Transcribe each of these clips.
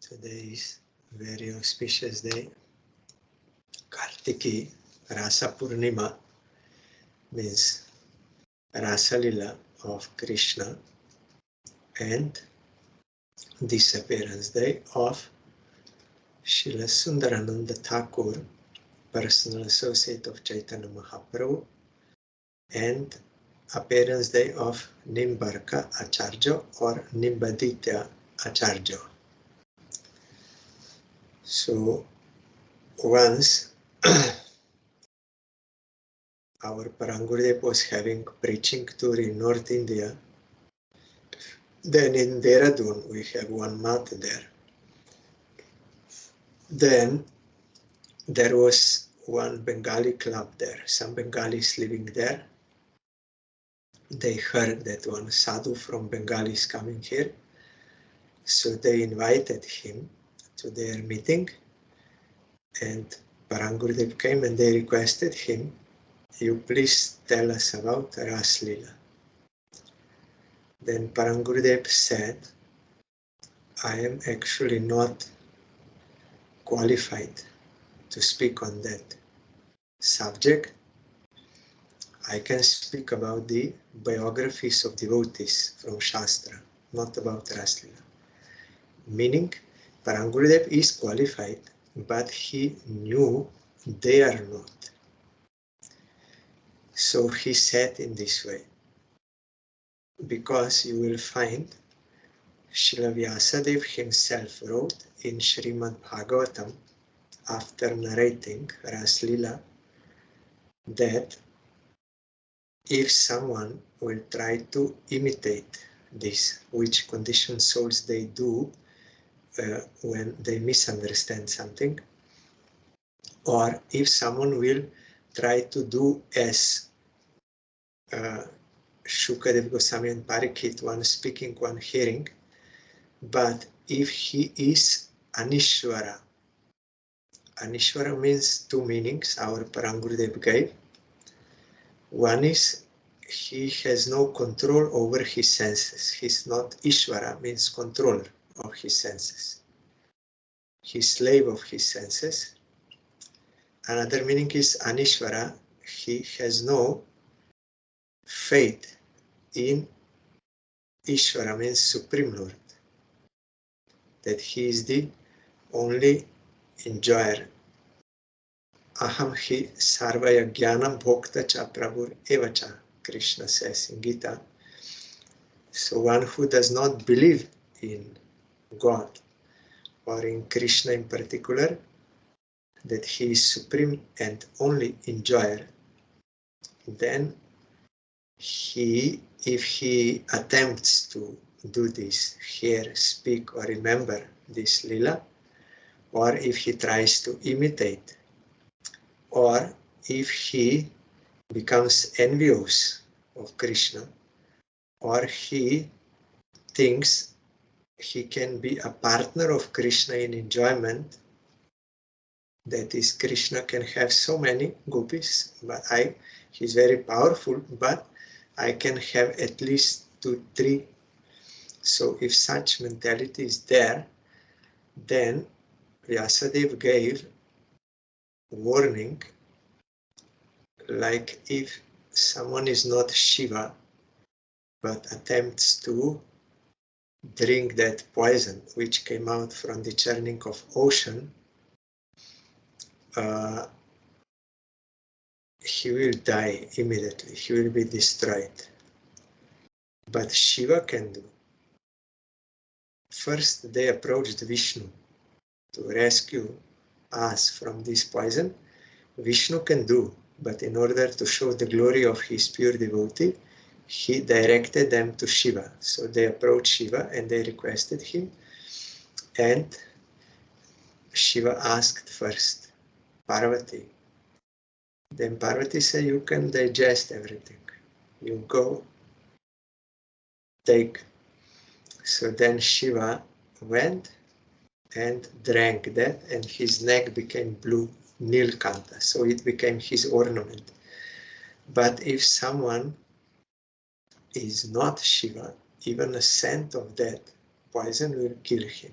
Today is a very auspicious day. Kartiki Rasa Purnima means Rasa Lila of Krishna, and Disappearance Day of Srila Sundarananda Thakur, personal associate of Chaitanya Mahaprabhu, and Appearance Day of Nimbarka Acharya or Nimbaditya Acharya. So once our Parangurudev was having preaching tour in North India. Then in Dehradun we have one month there. Then there was one Bengali club there, some Bengalis living there. They heard that one sadhu from Bengal is coming here, so they invited him to their meeting, and Parangurudev came and they requested him, you please tell us about Ras Lila. Then Parangurudev said, I am actually not qualified to speak on that subject. I can speak about the biographies of devotees from Shastra, not about Ras Lila. Meaning, Parangurudev is qualified, but he knew they are not. So he said in this way, because you will find Srila Vyasadeva himself wrote in Srimad Bhagavatam, after narrating Ras Lila, that if someone will try to imitate this, which conditioned souls they do when they misunderstand something, or if someone will try to do as Shukadev Goswami and Parikshit, one speaking, one hearing, but if he is Anishwara, Anishwara means two meanings our Parangurudev gave. One is he has no control over his senses. He's not Ishvara, means controller of his senses. He's slave of his senses. Another meaning is Anishvara, he has no faith in Ishvara, means Supreme Lord, that he is the only enjoyer. Aham hi sarvaya jnanam bhokta cha prabhur evacha, Krishna says in Gita. So one who does not believe in God, or in Krishna in particular, that he is supreme and only enjoyer, then if he attempts to do this, hear, speak or remember this lila, or if he tries to imitate, or if he becomes envious of Krishna, or he thinks he can be a partner of Krishna in enjoyment, that is, Krishna can have so many gopis, but he's very powerful, but I can have at least 2, 3. So if such mentality is there, then Vyasadeva gave warning, like if someone is not Shiva, but attempts to drink that poison which came out from the churning of ocean, he will die immediately, he will be destroyed. But Shiva can do. First they approached Vishnu to rescue us from this poison. Vishnu can do, but in order to show the glory of his pure devotee, he directed them to Shiva. So they approached Shiva and they requested him, and Shiva asked first Parvati. Then Parvati said, you can digest everything. You go, take. So then Shiva went and drank that, and his neck became blue, Nilkanta. So it became his ornament. But if someone is not Shiva, even a scent of that poison will kill him.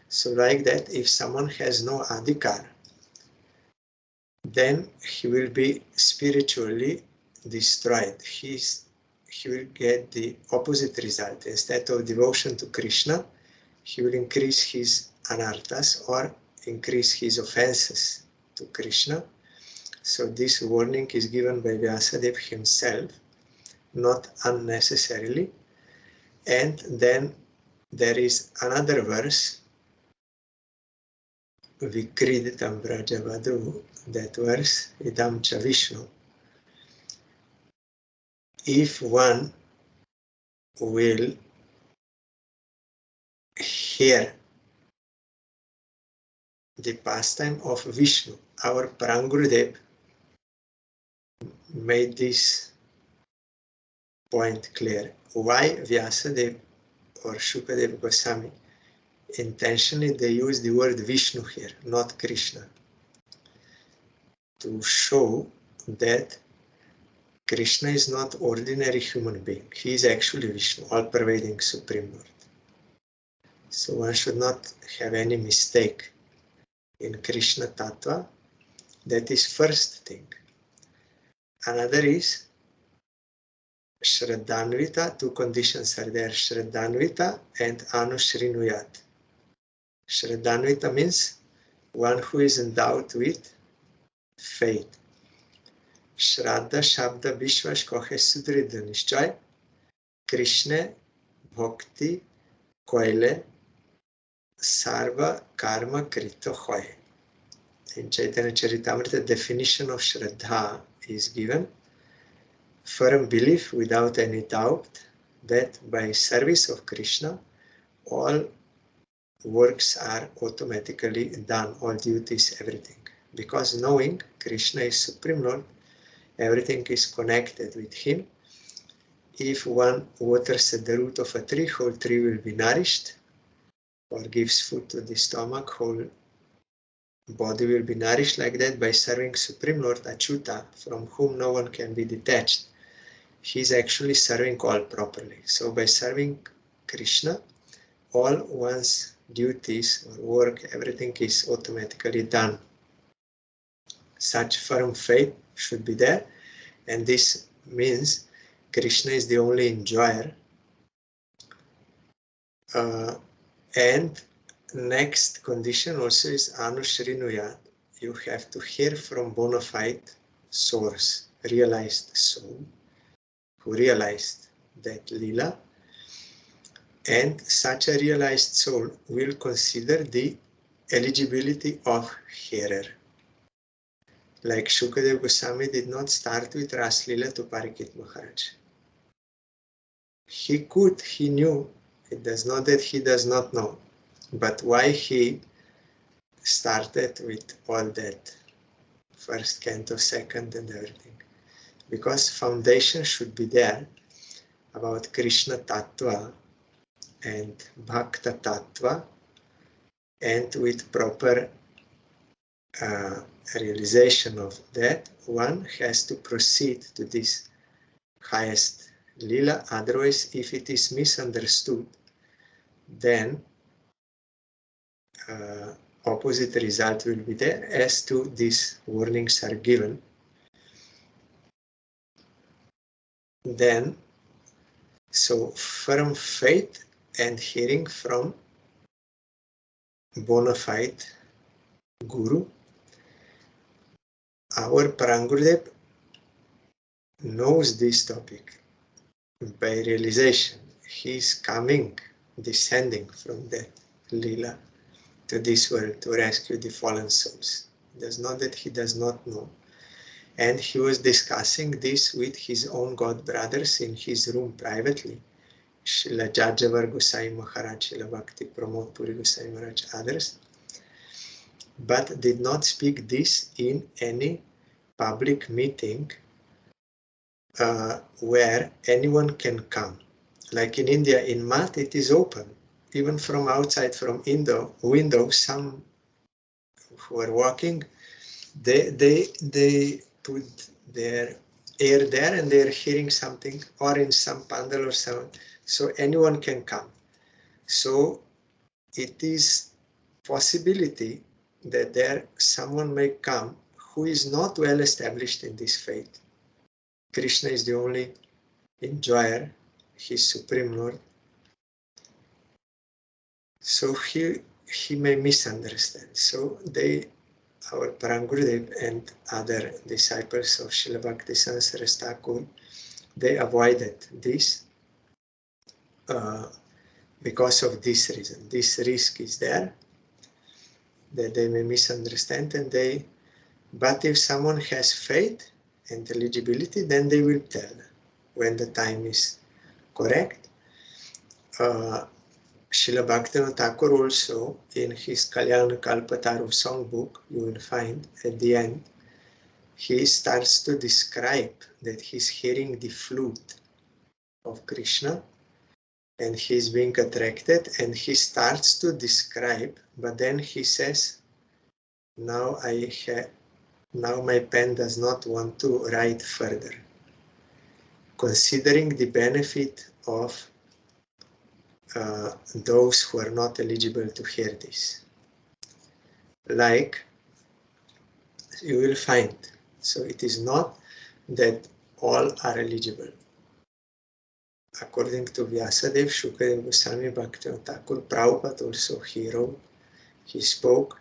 So like that, if someone has no adhikar, then he will be spiritually destroyed. He will get the opposite result. Instead of devotion to Krishna, he will increase his anarthas or increase his offenses to Krishna. So this warning is given by Vyasadeva himself, not unnecessarily. And then there is another verse, Vikriditam Brajavadu, that verse, Idam cha Vishnu. If one will hear the pastime of Vishnu, our Parangurudev made this point clear. Why Vyasadeva or Shukadeva Goswami intentionally they use the word Vishnu here, not Krishna, to show that Krishna is not ordinary human being. He is actually Vishnu, all-pervading Supreme Lord. So one should not have any mistake in Krishna Tattva. That is first thing. Another is Shraddhanvita. Two conditions are there, Shraddhanvita and Anushrinuyat. Shraddhanvita means one who is endowed with faith. Shraddha Shabda Vishwas Kohe Sudridha Nishchay Krishna Bhakti Koile Sarva Karma Krito Hoye. In Chaitanya Charitamrita, the definition of Shraddha is given: firm belief without any doubt that by service of Krishna all works are automatically done, all duties, everything. Because knowing Krishna is Supreme Lord, everything is connected with him. If one waters at the root of a tree, whole tree will be nourished, or gives food to the stomach, whole body will be nourished. Like that, by serving Supreme Lord Achyuta, from whom no one can be detached, he is actually serving all properly. So by serving Krishna, all one's duties or work, everything is automatically done. Such firm faith should be there, and this means Krishna is the only enjoyer. And next condition also is Anushrinuyat. You have to hear from bona fide source, realized soul, who realized that Leela, and such a realized soul will consider the eligibility of hearer. Like Shukadeva Goswami did not start with Ras Leela to Parikshit Maharaj. He could, he knew. It does not that he does not know. But why he started with all that? First canto, second, and everything. Because foundation should be there about Krishna Tattva and Bhakta Tattva, and with proper realization of that, one has to proceed to this highest Leela. Otherwise, if it is misunderstood, then opposite result will be there, as to these warnings are given. Then, so firm faith and hearing from bona fide Guru. Our Parangurudev knows this topic by realization. He is coming, descending from that Leela to this world to rescue the fallen souls. It does not that he does not know. And he was discussing this with his own god brothers in his room privately. Srila Jajavar Gosai Maharaj, Srila Bhakti Pramod Puri Gosai Maharaj, others. But did not speak this in any public meeting where anyone can come. Like in India, in Math, it is open. Even from outside, from window, some who are walking, they put their ear there and they're hearing something, or in some pandal or something, so anyone can come. So it is possibility that there someone may come who is not well established in this faith. Krishna is the only enjoyer, his Supreme Lord. So he may misunderstand. So our Parangurudev and other disciples of Srila Bhaktisiddhanta Thakur, they avoided this because of this reason. This risk is there, that they may misunderstand, but if someone has faith and eligibility, then they will tell when the time is correct. Srila Bhaktivinoda Thakur also, in his Kalyana Kalpataru songbook, you will find at the end, he starts to describe that he's hearing the flute of Krishna and he's being attracted, and he starts to describe, but then he says, now my pen does not want to write further, considering the benefit of those who are not eligible to hear this. Like you will find, so it is not that all are eligible. According to Vyasadeva, Shukadeva Goswami, Bhaktivinoda Thakur, Prabhupada also he spoke,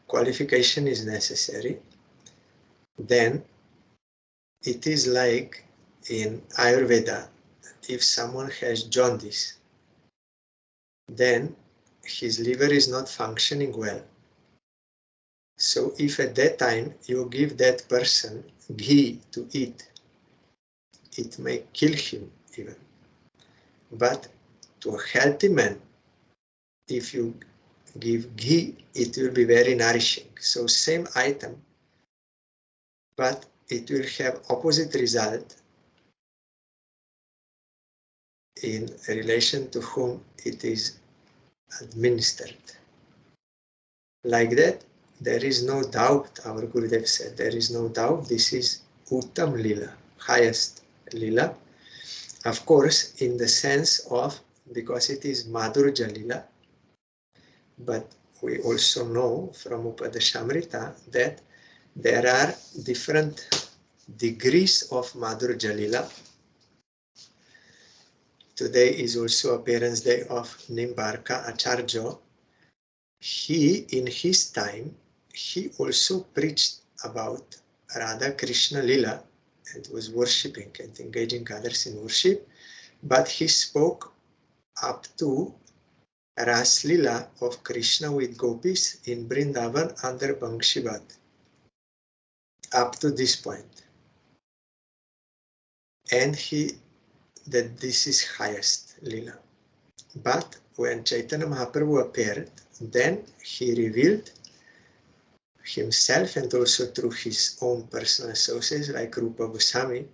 qualification is necessary. Then it is like in Ayurveda, if someone has jaundice, then his liver is not functioning well. So if at that time you give that person ghee to eat, it may kill him even. But to a healthy man, if you give ghee, it will be very nourishing. So same item, but it will have opposite result in relation to whom it is administered. Like that, there is no doubt, our Gurudev said, there is no doubt this is Uttam Lila, highest Lila. Of course, in the sense of, because it is Madhurja Lila, but we also know from Upadeshamrita that there are different degrees of Madhurja Lila. Today is also appearance day of Nimbarka, Acharya. He, in his time, he also preached about Radha Krishna Lila and was worshipping and engaging others in worship, but he spoke up to Ras Lila of Krishna with gopis in Vrindavan under Banshivad, up to this point. And that this is highest Lila. But when Chaitanya Mahaprabhu appeared, then he revealed himself, and also through his own personal associates like Rupa Goswami,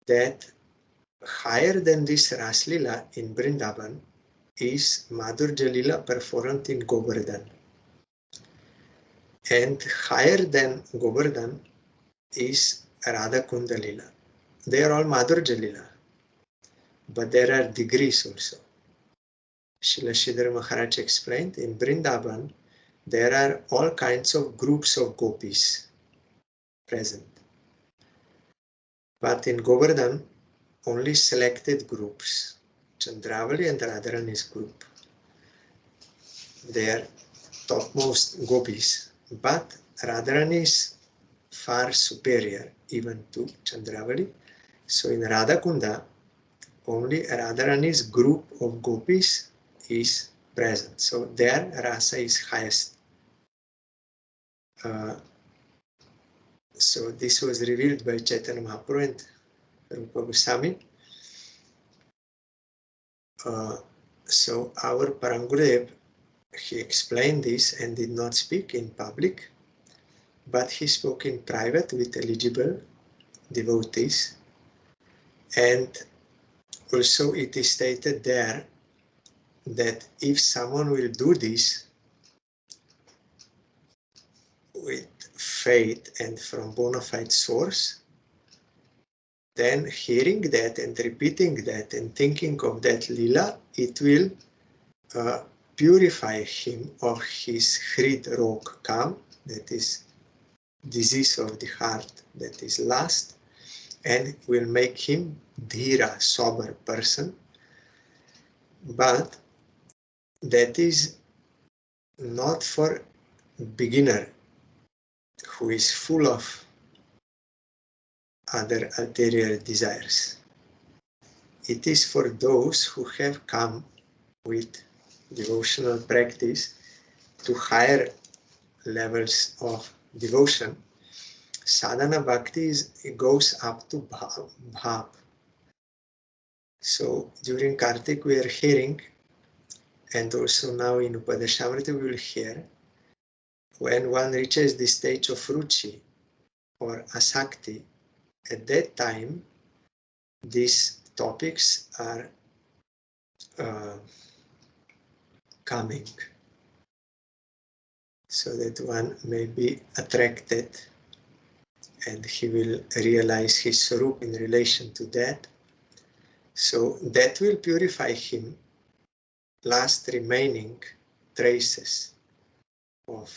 that higher than this Ras Lila in Vrindavan is Madhurja Lila performed in Govardhan. And higher than Govardhan is Radha Kunda Lila. They are all Madhurja Lila, but there are degrees also. Srila Sridhar Maharaj explained, in Vrindavan, there are all kinds of groups of gopis present. But in Govardhan, only selected groups, Chandravali and Radharani's group. They are topmost gopis, but Radharani is far superior even to Chandravali. So in Radhakunda, only Radharani's group of gopis is present. So there Rasa is highest. So this was revealed by Chaitanya Mahaprabhu and Rupa Goswami. So our Parangurudev, he explained this and did not speak in public, but he spoke in private with eligible devotees. And also it is stated there that if someone will do this with faith and from bona fide source, then hearing that and repeating that and thinking of that lila, it will purify him of his hrid rog kam, that is disease of the heart, that is lust, and will make him dhira, sober person. But that is not for beginner who is full of other ulterior desires. It is for those who have come with devotional practice to higher levels of devotion. Sadhana bhakti goes up to bhav. So during Kartik we are hearing, and also now in Upadeshamrita we will hear, when one reaches the stage of ruchi or asakti, at that time these topics are coming, so that one may be attracted and he will realize his swarup in relation to that. So that will purify him. Last remaining traces of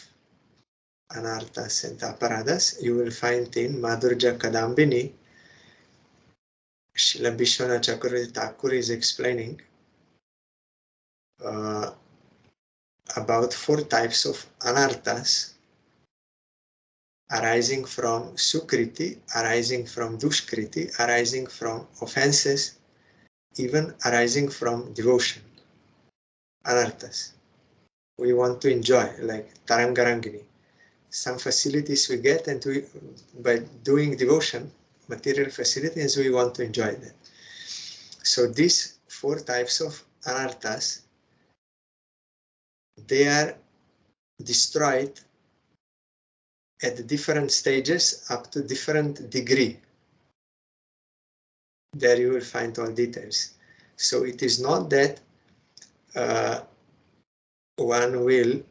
anarthas and aparadas you will find in Madhurja Kadambini. Srila Vishwanath Chakravarti Thakur is explaining about 4 types of anarthas arising from sukriti, arising from dushkriti, arising from offenses, even arising from devotion. Anarthas. We want to enjoy, like Tarangarangini. Some facilities we get, and we, by doing devotion, material facilities, we want to enjoy them. So these 4 types of anarthas, they are destroyed at different stages up to different degree. There you will find all details. So it is not that one will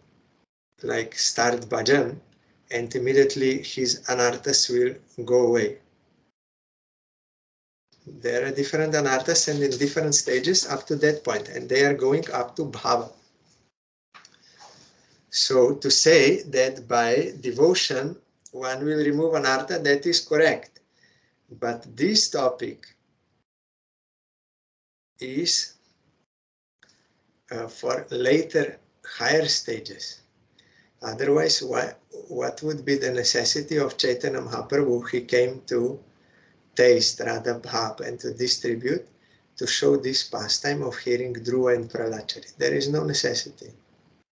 like start bhajan and immediately his anarthas will go away. There are different anarthas and in different stages up to that point, and they are going up to bhava. So to say that by devotion one will remove anartha, that is correct. But this topic is for later, higher stages. Otherwise, what would be the necessity of Chaitanya Mahaprabhu? He came to taste Radha Bhav and to distribute, to show this pastime of hearing Dhruva and Pralachari. There is no necessity,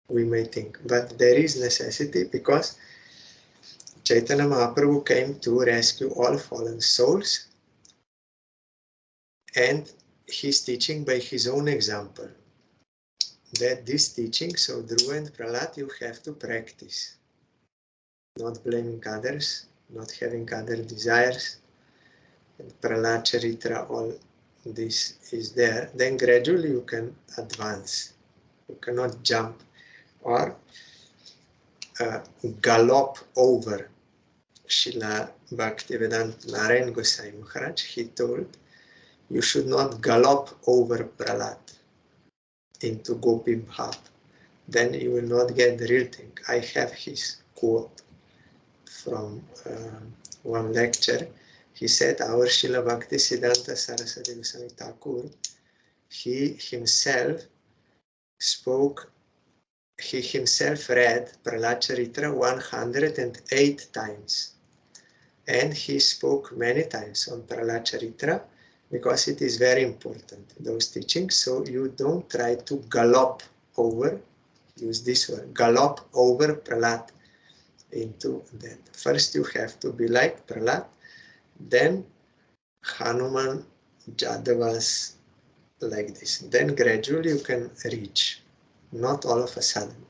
we may think, but there is necessity because Chaitanya Mahaprabhu came to rescue all fallen souls, and he's teaching by his own example. That this teaching, so Dhruva and Prahlad, you have to practice. Not blaming others, not having other desires. And Prahlad Charitra, all this is there. Then gradually you can advance. You cannot jump or gallop over. Srila Bhaktivedanta Narayan Gosai Maharaj, he told, you should not gallop over Prahlad into Gopi Bhav. Then you will not get the real thing. I have his quote from one lecture. He said, our Srila Bhakti Siddhanta Saraswati Goswami Thakur, he himself read Prahlad Charitra 108 times. And he spoke many times on Prahlad Charitra because it is very important, those teachings. So you don't try to gallop over, use this word, gallop over Prahlad into that. First you have to be like Prahlad, then Hanuman, Jadavas, like this. Then gradually you can reach, not all of a sudden.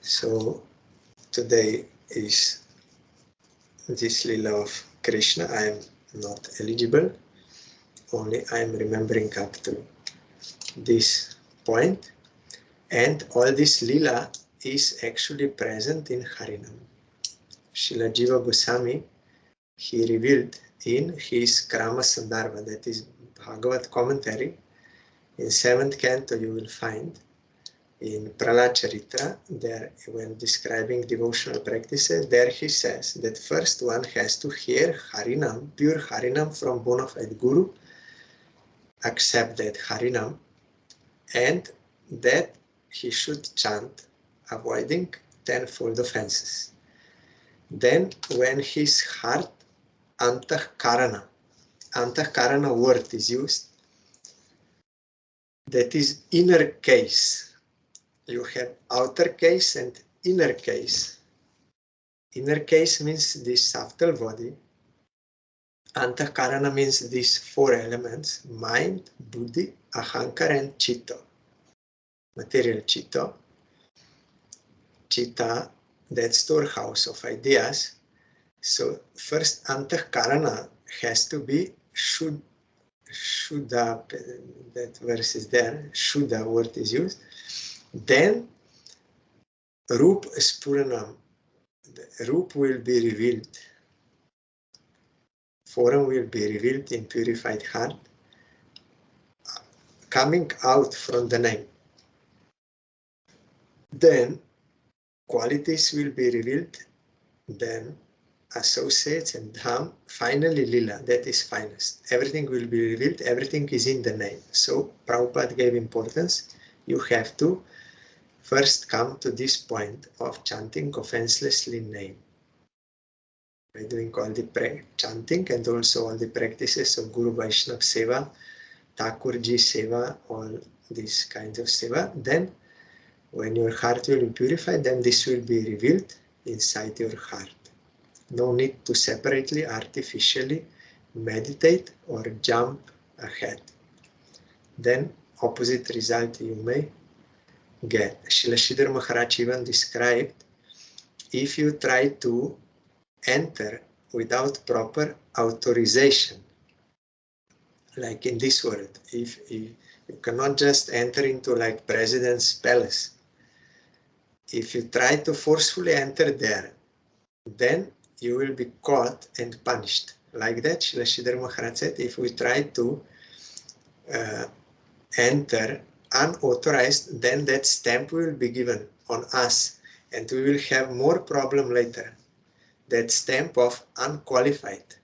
So today is this Lila of Krishna. I am not eligible, only I am remembering up to this point. And all this Lila is actually present in Harinam. Srila Jiva Goswami, he revealed in his Krama Sandarbha, that is Bhagavat commentary, In 7th canto you will find in Rasa-Yatra, there when describing devotional practices, there he says that first one has to hear Harinam, pure Harinam from bona fide Guru, accept that Harinam, and that he should chant, avoiding tenfold offenses. Then when his heart, Antah-karana word is used, that is inner case. You have outer case and inner case. Inner case means this subtle body. Antah-karana means these 4 elements: mind, buddhi, ahankara, and chitta. Material chitta. Chitta, that storehouse of ideas. So first Antah-karana has to be Shuddha, that verse is there, Shuddha word is used. Then Rup Spuranam, the Rup will be revealed. Form will be revealed in purified heart, coming out from the name. Then qualities will be revealed, then associates and dham, finally lila, that is finest. Everything will be revealed, everything is in the name. So Prabhupada gave importance. You have to first come to this point of chanting offenselessly name. By doing all the chanting and also all the practices of Guru Vaishnava Seva, Thakur Ji Seva, all these kinds of Seva, then when your heart will be purified, then this will be revealed inside your heart. No need to separately, artificially meditate or jump ahead. Then opposite result you may get. Srila Sridhar Maharaj even described, if you try to enter without proper authorization, like in this world, if you cannot just enter into like President's Palace. If you try to forcefully enter there, then you will be caught and punished. Like that, Srila Sridhar Maharaj said, if we try to enter unauthorized, then that stamp will be given on us and we will have more problem later. That stamp of unqualified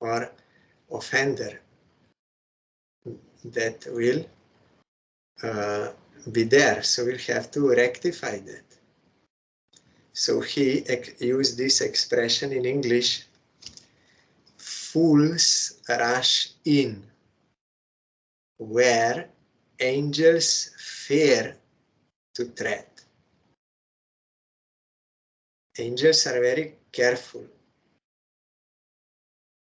or offender, that will be there. So we'll have to rectify that. So he used this expression in English, fools rush in where angels fear to tread. Angels are very careful,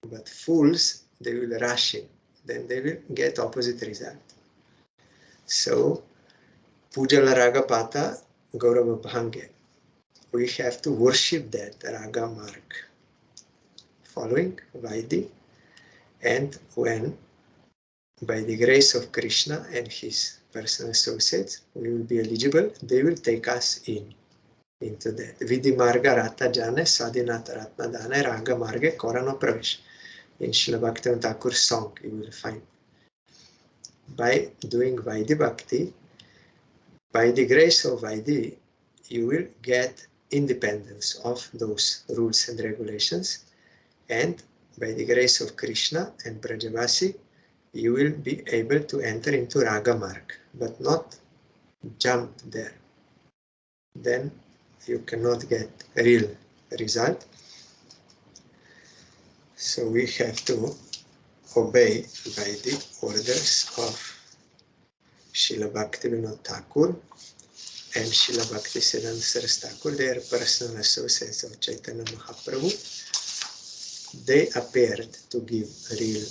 but fools, they will rush in, then they will get opposite result. So, Pujala Ragapata Gaurava Bhange. We have to worship that Raga mark, following Vaidhi, and when by the grace of Krishna and his personal associates we will be eligible, they will take us into that. Vidhi Marga Rata Jane Sadhinata Ratna Dane Raga Marge Korano Pravesh. In Srila Bhaktivinoda Thakur's song you will find. By doing Vaidhi Bhakti, by the grace of Vaidhi, you will get independence of those rules and regulations, and by the grace of Krishna and Brajavasi, you will be able to enter into Raga Marg, but not jump there. Then you cannot get real result. So we have to obey by the orders of Srila Bhaktivinoda Thakur and Srila Bhaktisiddhanta Saraswati Thakur. They are personal associates of Chaitanya Mahaprabhu. They appeared to give real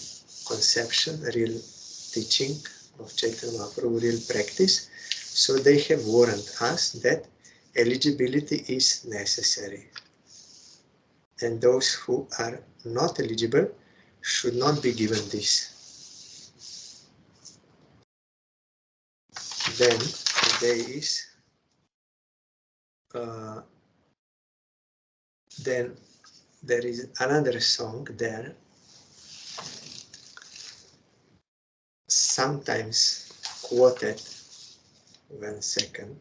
conception, real teaching of Chaitanya Mahaprabhu, real practice. So they have warned us that eligibility is necessary. And those who are not eligible should not be given this. Then there is another song there. sometimes quoted. 1 second.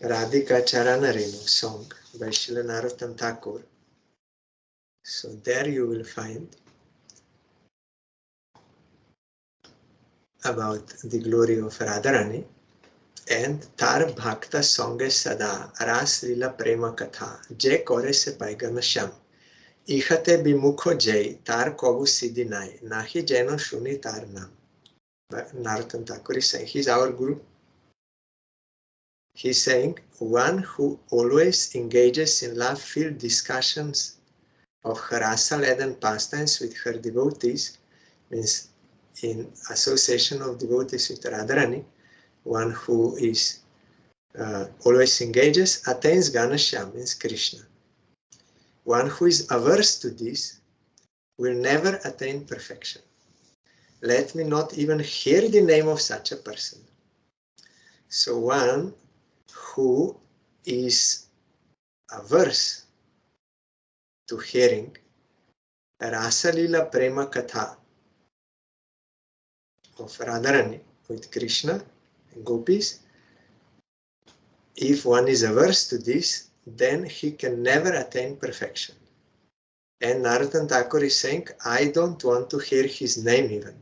Radhika Charanarenu song by Srila Thakur. So there you will find about the glory of Radharani and Tar Bhakta Songe Sada Rasa-Lila Prema Katha Je Kore Se Paigana Sham Ihate Bimukho Jai Tar Kovu Siddhi Nai Nahi Jeno Shuni Tar Nam. Narottam Thakur is saying, he's our guru. He's saying, one who always engages in love-filled discussions of her rasa-laden pastimes with her devotees, means in association of devotees with Radharani, one who is always engages, attains Ganashyam, means Krishna. One who is averse to this will never attain perfection. Let me not even hear the name of such a person. So one who is averse to hearing Rasa-Lila Prema Katha of Radharani with Krishna and gopis, if one is averse to this, then he can never attain perfection. And Narottam Thakur is saying, I don't want to hear his name even.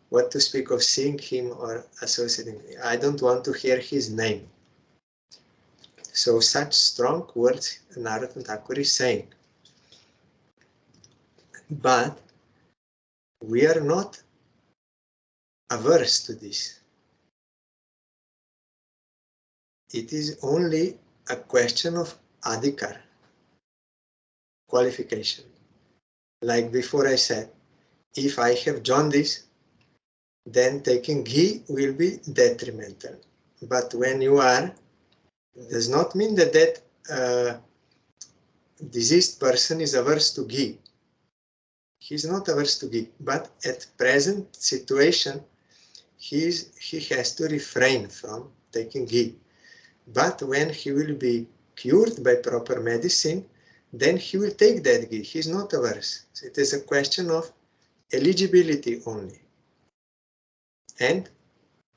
What to speak of seeing him or associating him. I don't want to hear his name. So such strong words Narottam Thakur is saying. But we are not averse to this. It is only a question of adhikar, qualification. Like before I said, if I have jaundice, then taking ghee will be detrimental. But when you are, does not mean that that diseased person is averse to ghee. He's not averse to ghee, but at present situation, he has to refrain from taking ghee. But when he will be cured by proper medicine, then he will take that ghee. He's not averse. So it is a question of eligibility only. And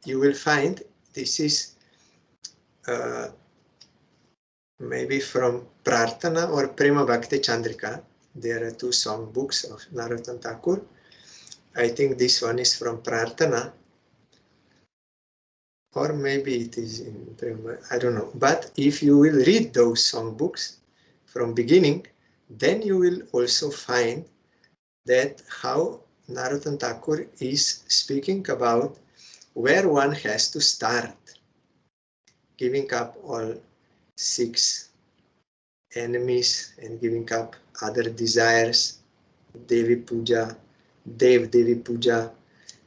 you will find this is maybe from Prarthana or Prema Bhakti Chandrika. There are two song books of Narottam Thakur. I think this one is from Prarthana, or maybe it is in Prema, I don't know. But if you will read those song books from beginning, then you will also find that how Narottam Thakur is speaking about where one has to start giving up all 6 enemies and giving up other desires, Devi Puja, Devi Puja,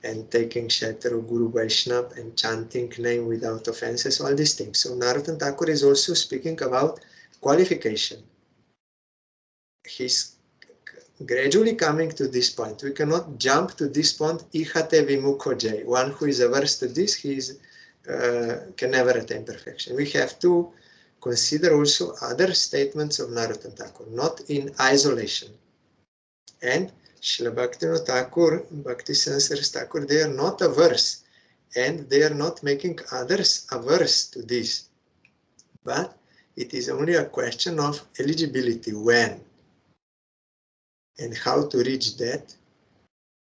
and taking shelter of Guru Vaishnava and chanting name without offenses, all these things. So Narottam Thakur is also speaking about qualification. He's gradually coming to this point. We cannot jump to this point, ihate vimukho jai. One who is averse to this, he is, can never attain perfection. We have to consider also other statements of Narottam Thakur, not in isolation. And Srila Bhaktivinoda Thakur, Bhakti Siddhanta Thakur, they are not averse, and they are not making others averse to this. But it is only a question of eligibility, when and how to reach that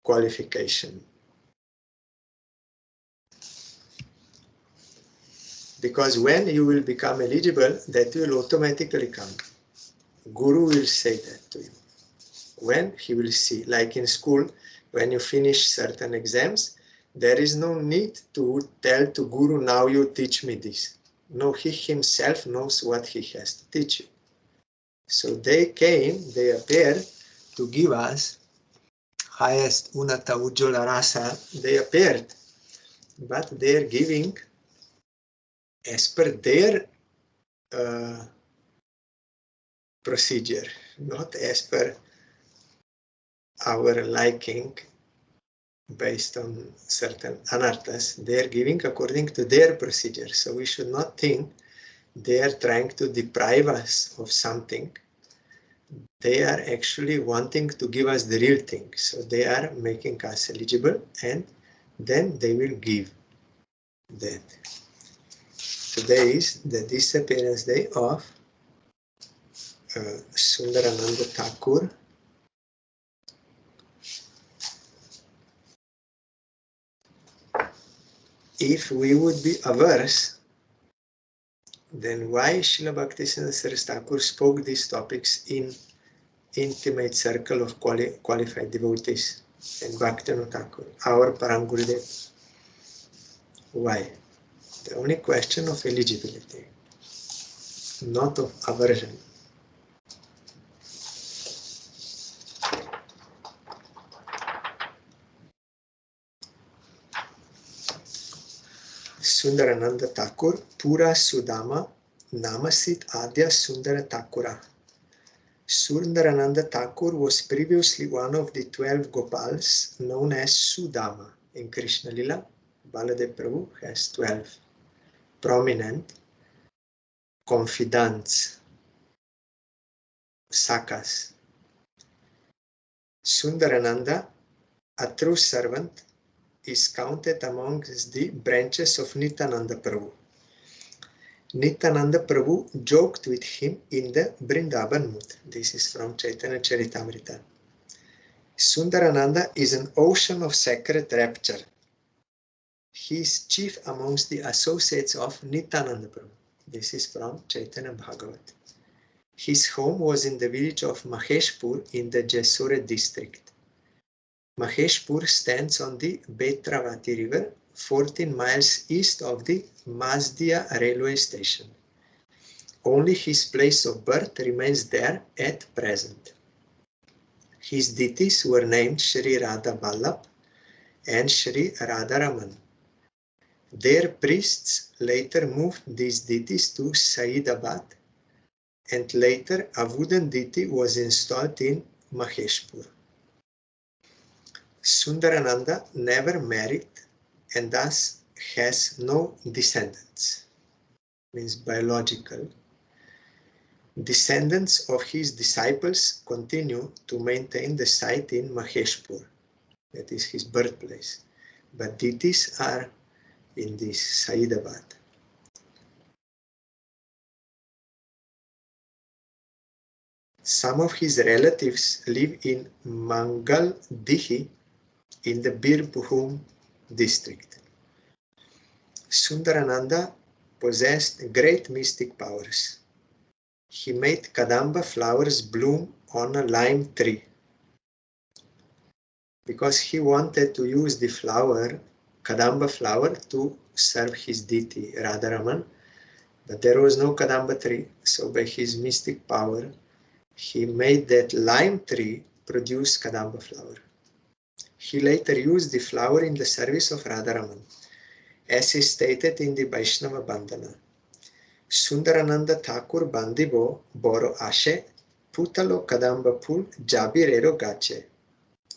qualification. Because when you will become eligible, that will automatically come. Guru will say that to you. When he will see, like in school, when you finish certain exams, there is no need to tell to Guru, now you teach me this. No, he himself knows what he has to teach you. So they came, they appeared to give us highest Unata Ujjvala Rasa. They appeared, but they are giving as per their procedure, not as per our liking based on certain anarthas. They are giving according to their procedure. So we should not think they are trying to deprive us of something. They are actually wanting to give us the real thing. So they are making us eligible, and then they will give that. Today is the disappearance day of Sundarananda Thakur. If we would be averse, then why Srila Bhaktisiddhanta Saraswati Thakur spoke these topics in intimate circle of qualified devotees and Bhaktivinoda Thakur, our Param Gurudev? Why? The only question of eligibility, not of aversion. Sundarananda Thakur, Pura Sudama, Namasit Adya Sundara Thakura. Sundarananda Thakur was previously one of the 12 Gopals known as Sudama. In Krishna Lila, Baladev Prabhu has 12 prominent confidants, sakas. Sundarananda, a true servant, is counted amongst the branches of Nityananda Prabhu. Nityananda Prabhu joked with him in the Vrindavan mood. This is from Chaitanya Charitamrita. Sundarananda is an ocean of sacred rapture. He is chief amongst the associates of Nityananda Prabhu. This is from Chaitanya Bhagavat. His home was in the village of Maheshpur in the Jessore district. Maheshpur stands on the Betravati river, 14 miles east of the Mazdia railway station. Only his place of birth remains there at present. His deities were named Shri Radha Vallabh and Shri Radharaman. Their priests later moved these deities to Saidabad, and later a wooden deity was installed in Maheshpur. Sundarananda never married and thus has no descendants, means biological. Descendants of his disciples continue to maintain the site in Maheshpur, that is his birthplace, but deities are in this Saidabad. Some of his relatives live in Mangal Dihi in the Birbhum district. Sundarananda possessed great mystic powers. He made Kadamba flowers bloom on a lime tree. Because he wanted to use the flower, Kadamba flower, to serve his deity, Radharaman, but there was no Kadamba tree, so by his mystic power, he made that lime tree produce Kadamba flower. He later used the flower in the service of Radharaman, as is stated in the Vaishnava Bandhana. Sundarananda Thakur Bandibo Boro Ashe Putalo Kadamba Pul Jabirero Gache.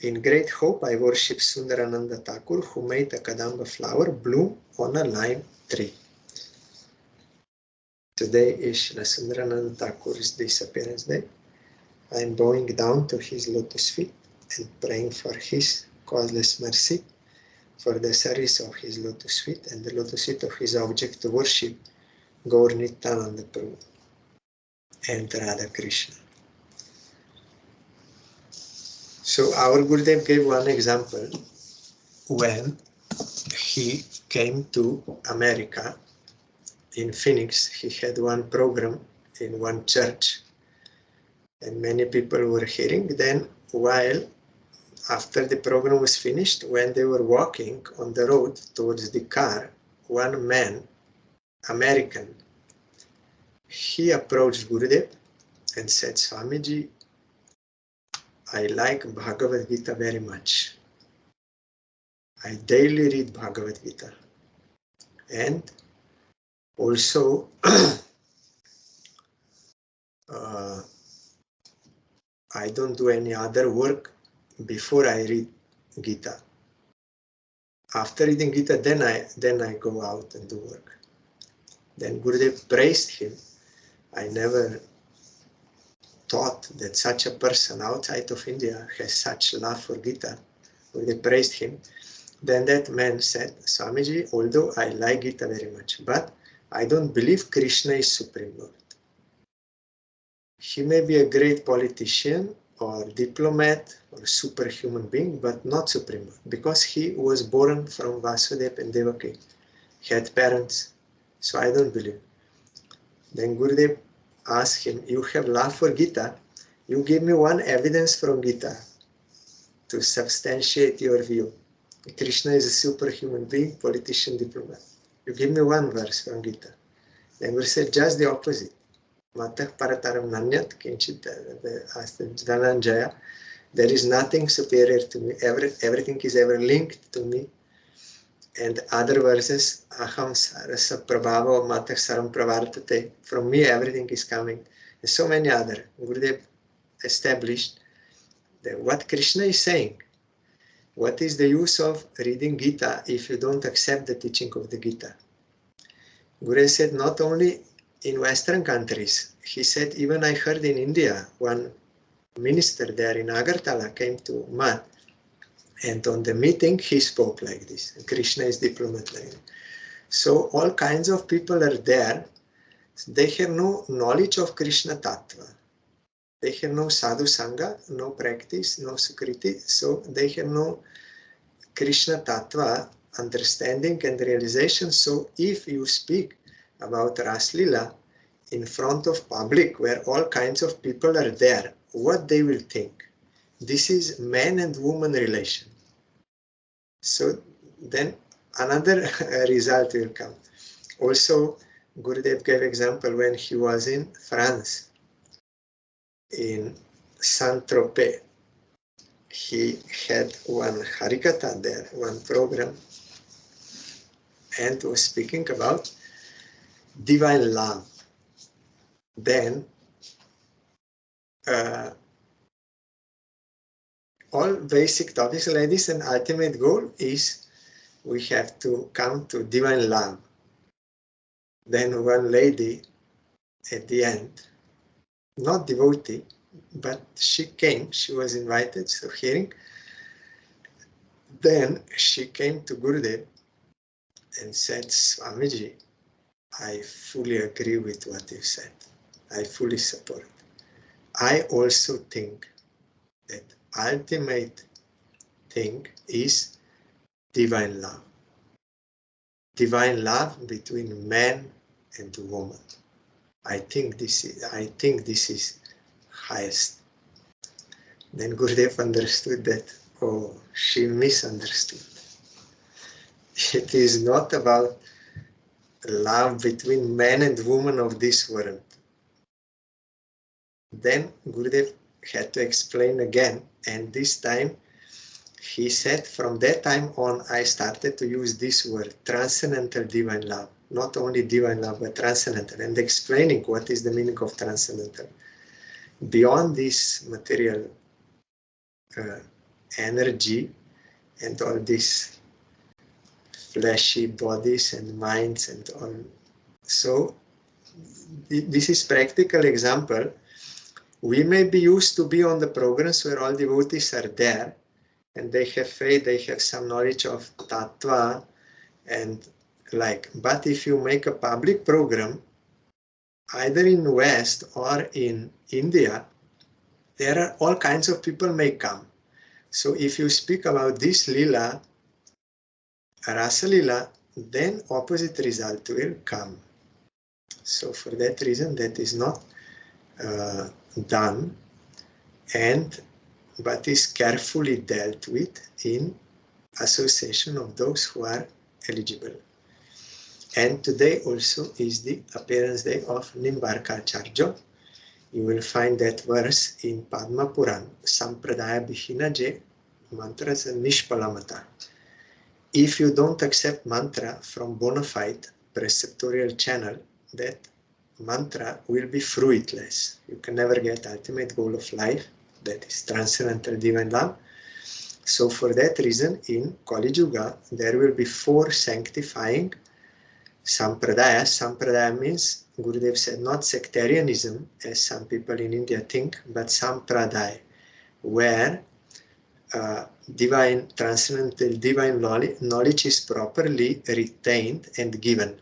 In great hope I worship Sundarananda Thakur, who made a Kadamba flower bloom on a lime tree. Today is Srila Sundarananda Thakur's disappearance day. I am bowing down to his lotus feet and praying for his causeless mercy, for the service of his lotus feet and the lotus feet of his object to worship, Gaur Nityananda Prabhu and Radha Krishna. So our Gurudev gave one example when he came to America. In Phoenix, he had one program in one church and many people were hearing. Then while after the program was finished, when they were walking on the road towards the car, one man, American, he approached Gurudev and said, Swamiji, I like Bhagavad Gita very much. I daily read Bhagavad Gita. And also, I don't do any other work before I read Gita. after reading Gita, then I go out and do work. Then Gurudev praised him. I never thought that such a person outside of India has such love for Gita. Gurudev praised him. Then that man said, Swamiji, although I like Gita very much, but I don't believe Krishna is Supreme Lord. He may be a great politician or diplomat or superhuman being, but not Supreme Lord, because he was born from Vasudeva and Devaki. He had parents, so I don't believe. Then Gurudev asked him, you have love for Gita, you give me one evidence from Gita to substantiate your view. Krishna is a superhuman being, politician, diplomat. You give me one verse from Gita. Then Guru said just the opposite. Matah parataram nanyat kinchit dhananjaya. There is nothing superior to me. Everything is ever linked to me. And other verses, aham sarasa prabhava matah saram pravartate. From me everything is coming. And so many other. Gurudev established that what Krishna is saying. What is the use of reading Gita if you don't accept the teaching of the Gita? Guru said not only in Western countries, he said even I heard in India, one minister there in Agartala came to Mat, and on the meeting he spoke like this. Krishna is diplomat like that. So all kinds of people are there. They have no knowledge of Krishna Tattva. They have no sadhu sangha, no practice, no sukriti, so they have no Krishna Tattva understanding and realization. So if you speak about Raslila in front of public where all kinds of people are there, what they will think? This is man and woman relation. So then another result will come. Also, Gurudev gave example when he was in France, in Saint-Tropez. He had one Harikatha there, one program, and was speaking about divine love. Then all basic topics like this, and ultimate goal is we have to come to divine love. Then one lady at the end, not devotee, but she came, she was invited to hearing. Then she came to Gurudev and said, Swamiji, I fully agree with what you said. I fully support. I also think that ultimate thing is divine love. Divine love between man and woman. I think this is highest. Then Gurudev understood that, oh, she misunderstood. It is not about love between man and woman of this world. Then Gurudev had to explain again, and this time he said, from that time on, I started to use this word, transcendental divine love. Not only divine love, but transcendental, and explaining what is the meaning of transcendental. Beyond this material energy and all these fleshy bodies and minds and all. So this is practical example. We may be used to be on the programs where all devotees are there and they have faith, they have some knowledge of tattva and like, but if you make a public program, either in West or in India, there are all kinds of people may come. So if you speak about this lila, Rasa-Lila, then opposite result will come. So for that reason, that is not done, but is carefully dealt with in association of those who are eligible. And today also is the appearance day of Nimbarka Acharya. You will find that verse in Padma Puran, Sampradaya Bihina Je Mantras Nishpalamata. If you don't accept mantra from bona fide preceptorial channel, that mantra will be fruitless. You can never get ultimate goal of life, that is transcendental divine love. So for that reason, in Kali Yuga, there will be 4 sanctifying sampradayas. Sampradaya means, Gurudev said, not sectarianism, as some people in India think, but sampradaya, where divine, transcendental divine knowledge is properly retained and given.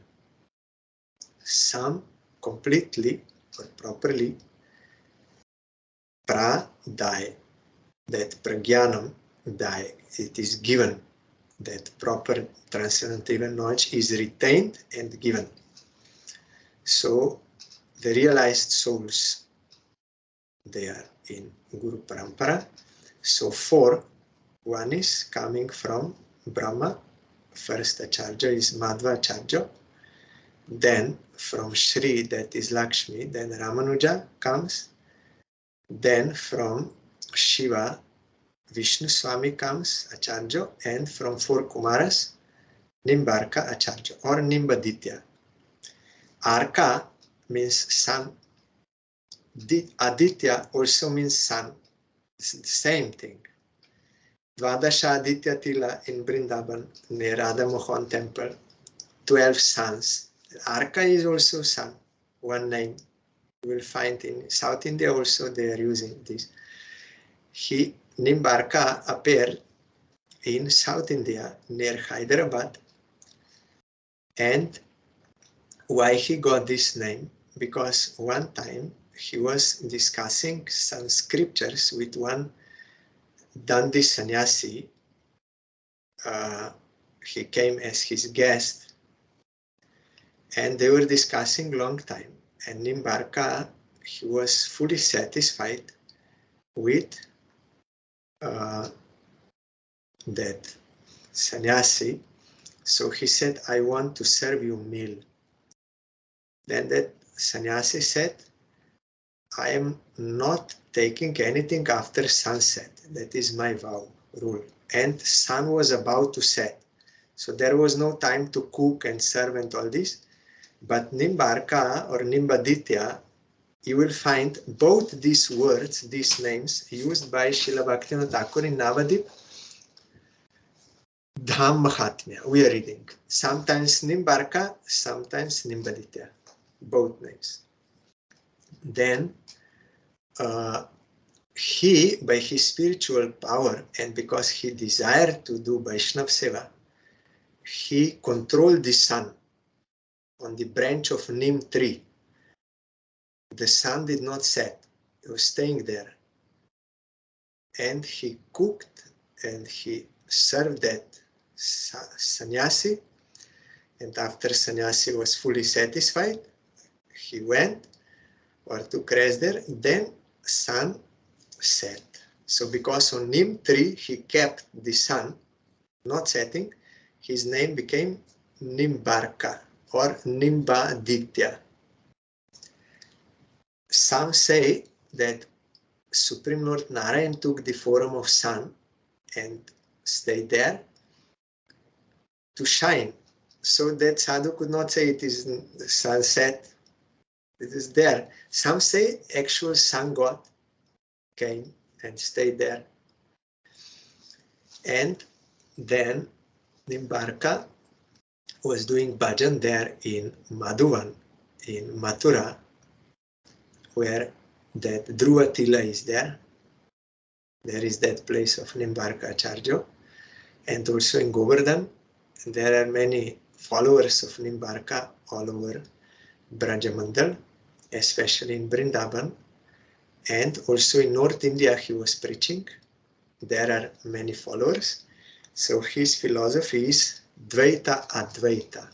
Some completely or properly pradaya, that pragyanam daya, it is given, that proper transcendental knowledge is retained and given. So the realized souls, they are in Guru Parampara. So 4, one is coming from Brahma, first Acharya is Madhva Acharya, then from Shri, that is Lakshmi, then Ramanuja comes, then from Shiva, Vishnu Swami comes, Acharya, and from 4 Kumaras, Nimbarka Acharya or Nimbaditya. Arka means sun. Aditya also means sun. It's the same thing. Dvadasha Aditya Tila in Vrindavan, near Radha Mohan temple, 12 suns. Arka is also sun, one name. You will find in South India also they are using this. Nimbarka appeared in South India near Hyderabad. And why he got this name? Because one time he was discussing some scriptures with one Dandi sannyasi. He came as his guest, and they were discussing long time. And Nimbarka, he was fully satisfied with that sannyasi. So he said, I want to serve you meal. Then that sannyasi said, I am not taking anything after sunset. That is my vow, rule. And sun was about to set. So there was no time to cook and serve and all this. But Nimbarka or Nimbaditya, you will find both these words, these names, used by Srila Bhaktivinoda Thakur in Navadip Dham Mahatmya. We are reading. Sometimes Nimbarka, sometimes Nimbaditya. Both names. Then he, by his spiritual power and because he desired to do Vaishnav Seva, he controlled the sun on the branch of Nim tree. The sun did not set, it was staying there. And he cooked and he served that sannyasi. And after sannyasi was fully satisfied, he went or took rest there, then sun set. So because on Nim tree he kept the sun not setting, his name became Nimbarka or Nimbaditya. Some say that Supreme Lord Narayan took the form of sun and stayed there to shine, so that sadhu could not say it is sunset, it is there. Some say actual sun god came and stayed there. And then Nimbarka was doing bhajan there in Madhuvan, in Mathura, where that Dhruva Tila is there. There is that place of Nimbarka Acharya. And also in Govardhan, there are many followers of Nimbarka all over Brajamandal, especially in Vrindavan. And also in North India he was preaching. There are many followers. So his philosophy is Dvaita Advaita,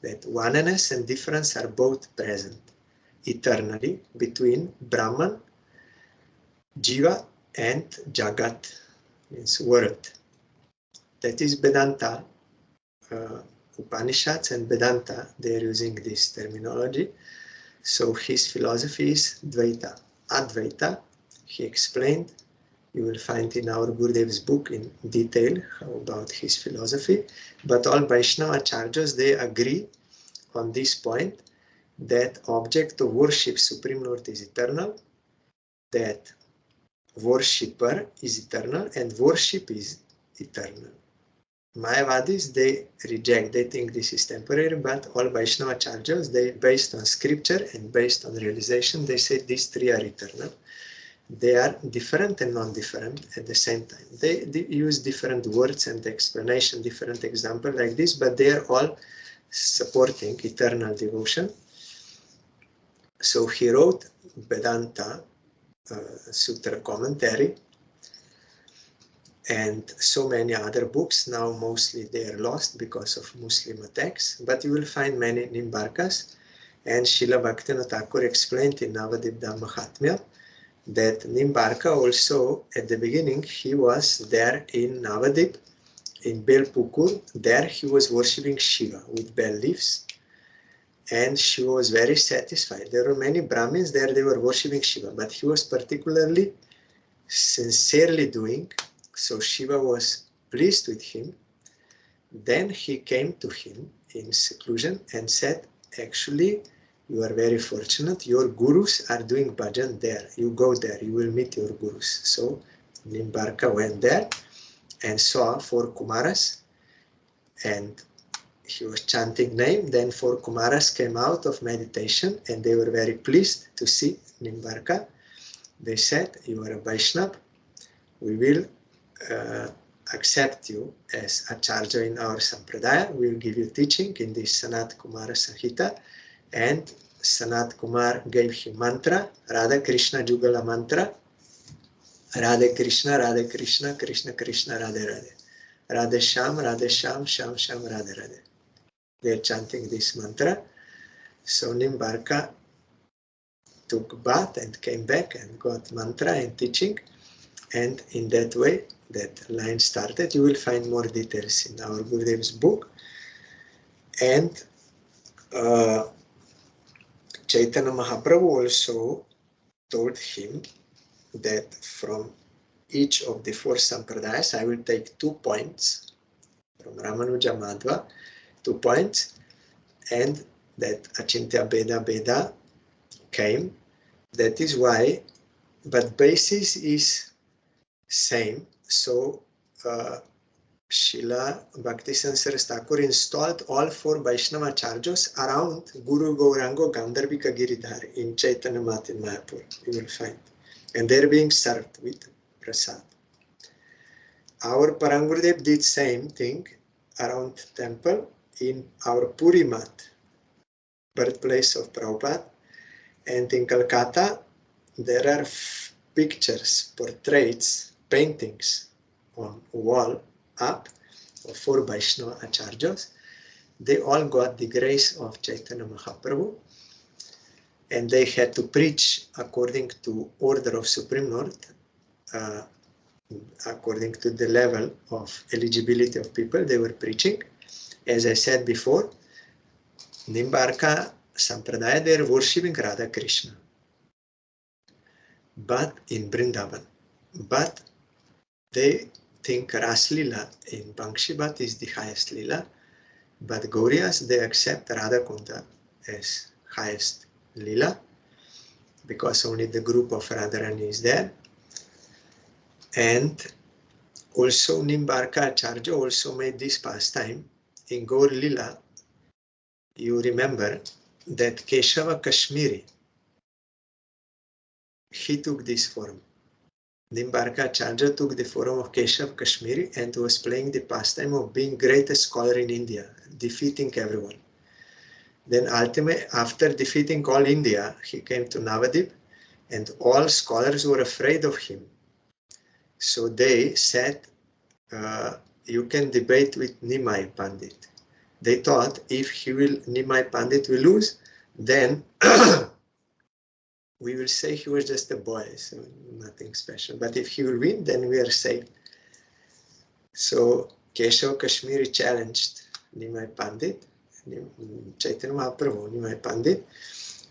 that oneness and difference are both present eternally between Brahman, Jiva, and Jagat, means world. That is Vedanta. Upanishads and Vedanta, they are using this terminology. So his philosophy is Dvaita. Advaita, he explained, you will find in our Gurudev's book in detail about his philosophy. But all Vaishnava Acharyas, they agree on this point, that object of worship, Supreme Lord, is eternal, that worshipper is eternal and worship is eternal. Mayavadis, they reject, they think this is temporary, but all Vaishnava Acharyas, they based on scripture and based on realization, they say these three are eternal. They are different and non-different at the same time. They use different words and explanation, different examples like this, but they are all supporting eternal devotion. So he wrote Vedanta Sutra commentary and so many other books. Now mostly they are lost because of Muslim attacks, but you will find many Nimbarkas. And Srila Bhaktivinoda Thakur explained in Navadip Dhammahatmya that Nimbarka also, at the beginning, he was there in Navadip, in Belpukur. There he was worshipping Shiva with bell leaves, and she was very satisfied. There were many Brahmins there, they were worshipping Shiva, but he was particularly sincerely doing, so Shiva was pleased with him. Then he came to him in seclusion and said, actually, you are very fortunate. Your gurus are doing bhajan there. You go there, you will meet your gurus. So Nimbarka went there and saw 4 Kumaras, and he was chanting name. Then 4 Kumaras came out of meditation and they were very pleased to see Nimbarka. They said, you are a Vaishnava. We will accept you as Acharya in our Sampradaya. We will give you teaching in the Sanat Kumara Sanhita. And Sanat Kumar gave him mantra, Radha Krishna Jugala mantra, Radha Krishna, Krishna Krishna, Radhe Radhe. Radhe Sham, Sham Sham, Radhe Radhe. They are chanting this mantra. So Nimbarka took bath and came back and got mantra and teaching. And in that way, that line started. You will find more details in our Gurudev's book. And Chaitanya Mahaprabhu also told him that from each of the 4 Sampradayas, I will take 2 points from Ramanuja Madhva, 2 points, and that Achintya Beda came. That is why, but basis is same. So Srila Bhaktisiddhanta Saraswati Thakur installed all 4 Vaishnava Acharyas around Guru Gaurango Gandharvika Giridhar in Chaitanya Math in Mayapur, you will find. And they're being served with prasad. Our Parangurudev did same thing around temple in our Puri Math, birthplace of Prabhupada. And in Calcutta, there are pictures, portraits, paintings on wall up of 4 Vaishnava Acharyas. They all got the grace of Chaitanya Mahaprabhu, and they had to preach according to order of Supreme Lord, according to the level of eligibility of people they were preaching. As I said before, Nimbarka Sampradaya, they are worshipping Radha Krishna, but in Vrindavan. But they think Ras Lila in Banshibat is the highest Lila, but Gauriyas, they accept Radha Kunda as highest Lila, because only the group of Radharani is there. And also Nimbarka Acharya also made this pastime in Gaur Lila. You remember that Keshava Kashmiri, he took this form. Nimbarka Acharya took the form of Keshav Kashmiri and was playing the pastime of being greatest scholar in India, defeating everyone. Then ultimately, after defeating all India, he came to Navadip and all scholars were afraid of him. So they said, you can debate with Nimai Pandit. They thought if Nimai Pandit will lose, then we will say he was just a boy, so nothing special. But if he will win, then we are safe. So Keshav Kashmiri challenged Nimai Pandit, Chaitanya Mahaprabhu, Nimai Pandit.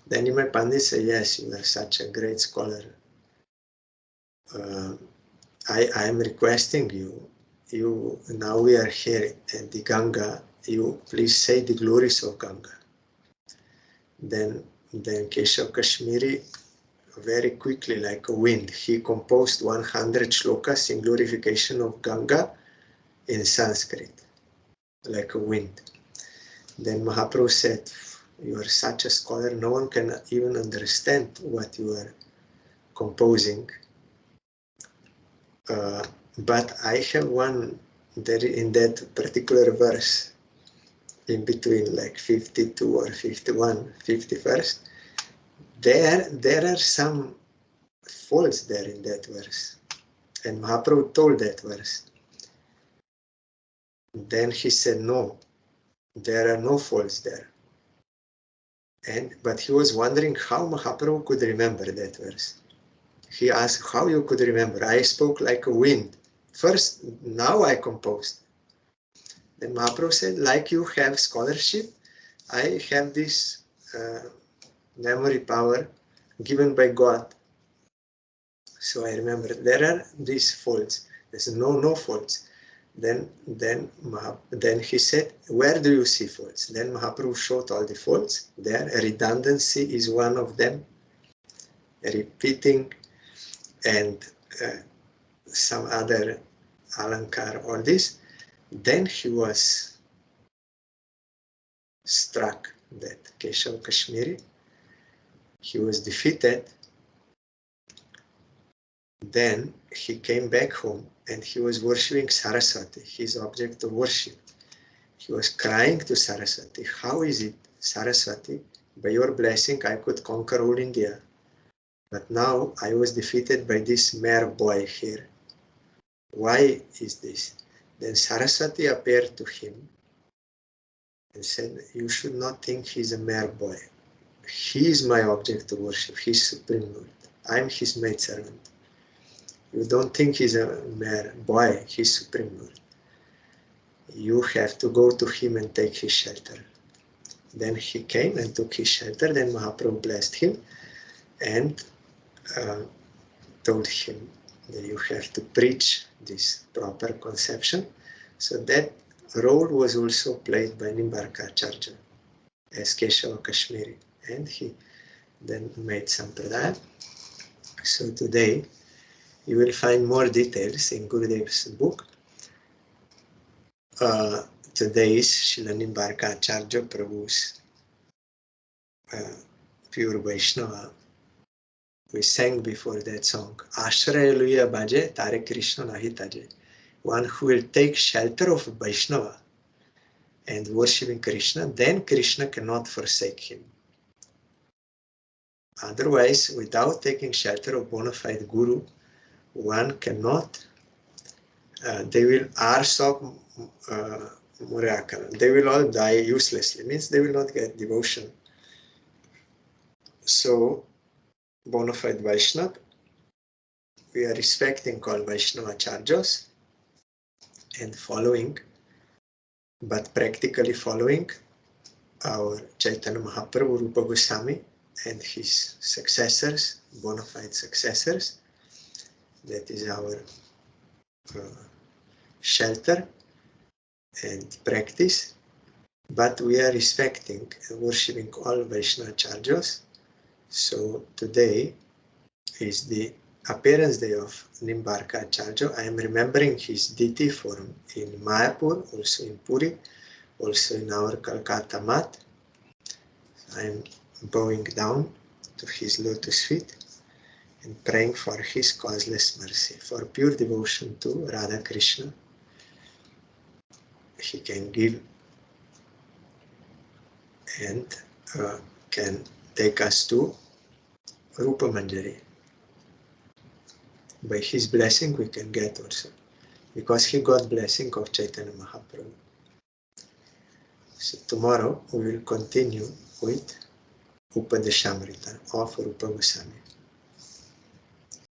Then Nimai Pandit said, yes, you are such a great scholar. I am requesting you, now we are here at the Ganga, you please say the glories of Ganga. Then Keshav Kashmiri very quickly like a wind. He composed 100 shlokas in glorification of Ganga in Sanskrit, like a wind. Then Mahaprabhu said, you are such a scholar, no one can even understand what you are composing. But I have one there in that particular verse, in between like 52 or 51, 51st, there are some faults there in that verse. And Mahaprabhu told that verse. Then he said, no, there are no faults there. But he was wondering how Mahaprabhu could remember that verse. He asked, how you could remember? I spoke like a wind. First, now I composed. Then Mahaprabhu said, like you have scholarship, I have this memory power given by God. So I remember there are these faults. There's no faults. Then he said, where do you see faults? Then Mahaprabhu showed all the faults there. Redundancy is one of them. Repeating and some other alankar, all this. Then he was struck that Keshav Kashmiri, he was defeated. Then he came back home and he was worshipping Saraswati, his object of worship. He was crying to Saraswati, how is it, Saraswati, by your blessing I could conquer all India, but now I was defeated by this mere boy here. Why is this? Then Saraswati appeared to him and said, you should not think he's a mere boy. He is my object of worship, he's Supreme Lord. I'm his maidservant. You don't think he's a mere boy, he's Supreme Lord. You have to go to him and take his shelter. Then he came and took his shelter. Then Mahaprabhu blessed him and told him that you have to preach this proper conception. So that role was also played by Nimbarka Acharya as Keshava Kashmiri. And he then made Sampradaya. So today you will find more details in Gurudev's book. Today is Srila Nimbarka Acharya Prabhu's pure Vaishnava. We sang before that song, Acharya Luya Bhaje, Tare Krishna Nahi Taje. One who will take shelter of Vaishnava and worshipping Krishna, then Krishna cannot forsake him. Otherwise, without taking shelter of bona fide Guru, one cannot, they will arsop murakana. They will all die uselessly, means they will not get devotion. So, bona fide Vaishnava, we are respecting all Vaishnava Acharyas and following, but practically following our Chaitanya Mahaprabhu, Rupa Goswami and his successors, bona fide successors. That is our shelter and practice. But we are respecting and worshipping all Vaishnava Acharyas. So today is the appearance day of Nimbarka Acharya. I am remembering his deity form in Mayapur, also in Puri, also in our Calcutta Mat. I am bowing down to his lotus feet and praying for his causeless mercy, for pure devotion to Radha Krishna. He can give and can take us to Rupa Manjari. By his blessing we can get also, because he got blessing of Chaitanya Mahaprabhu. So tomorrow we will continue with Upadeshamrita of Rupa Goswami.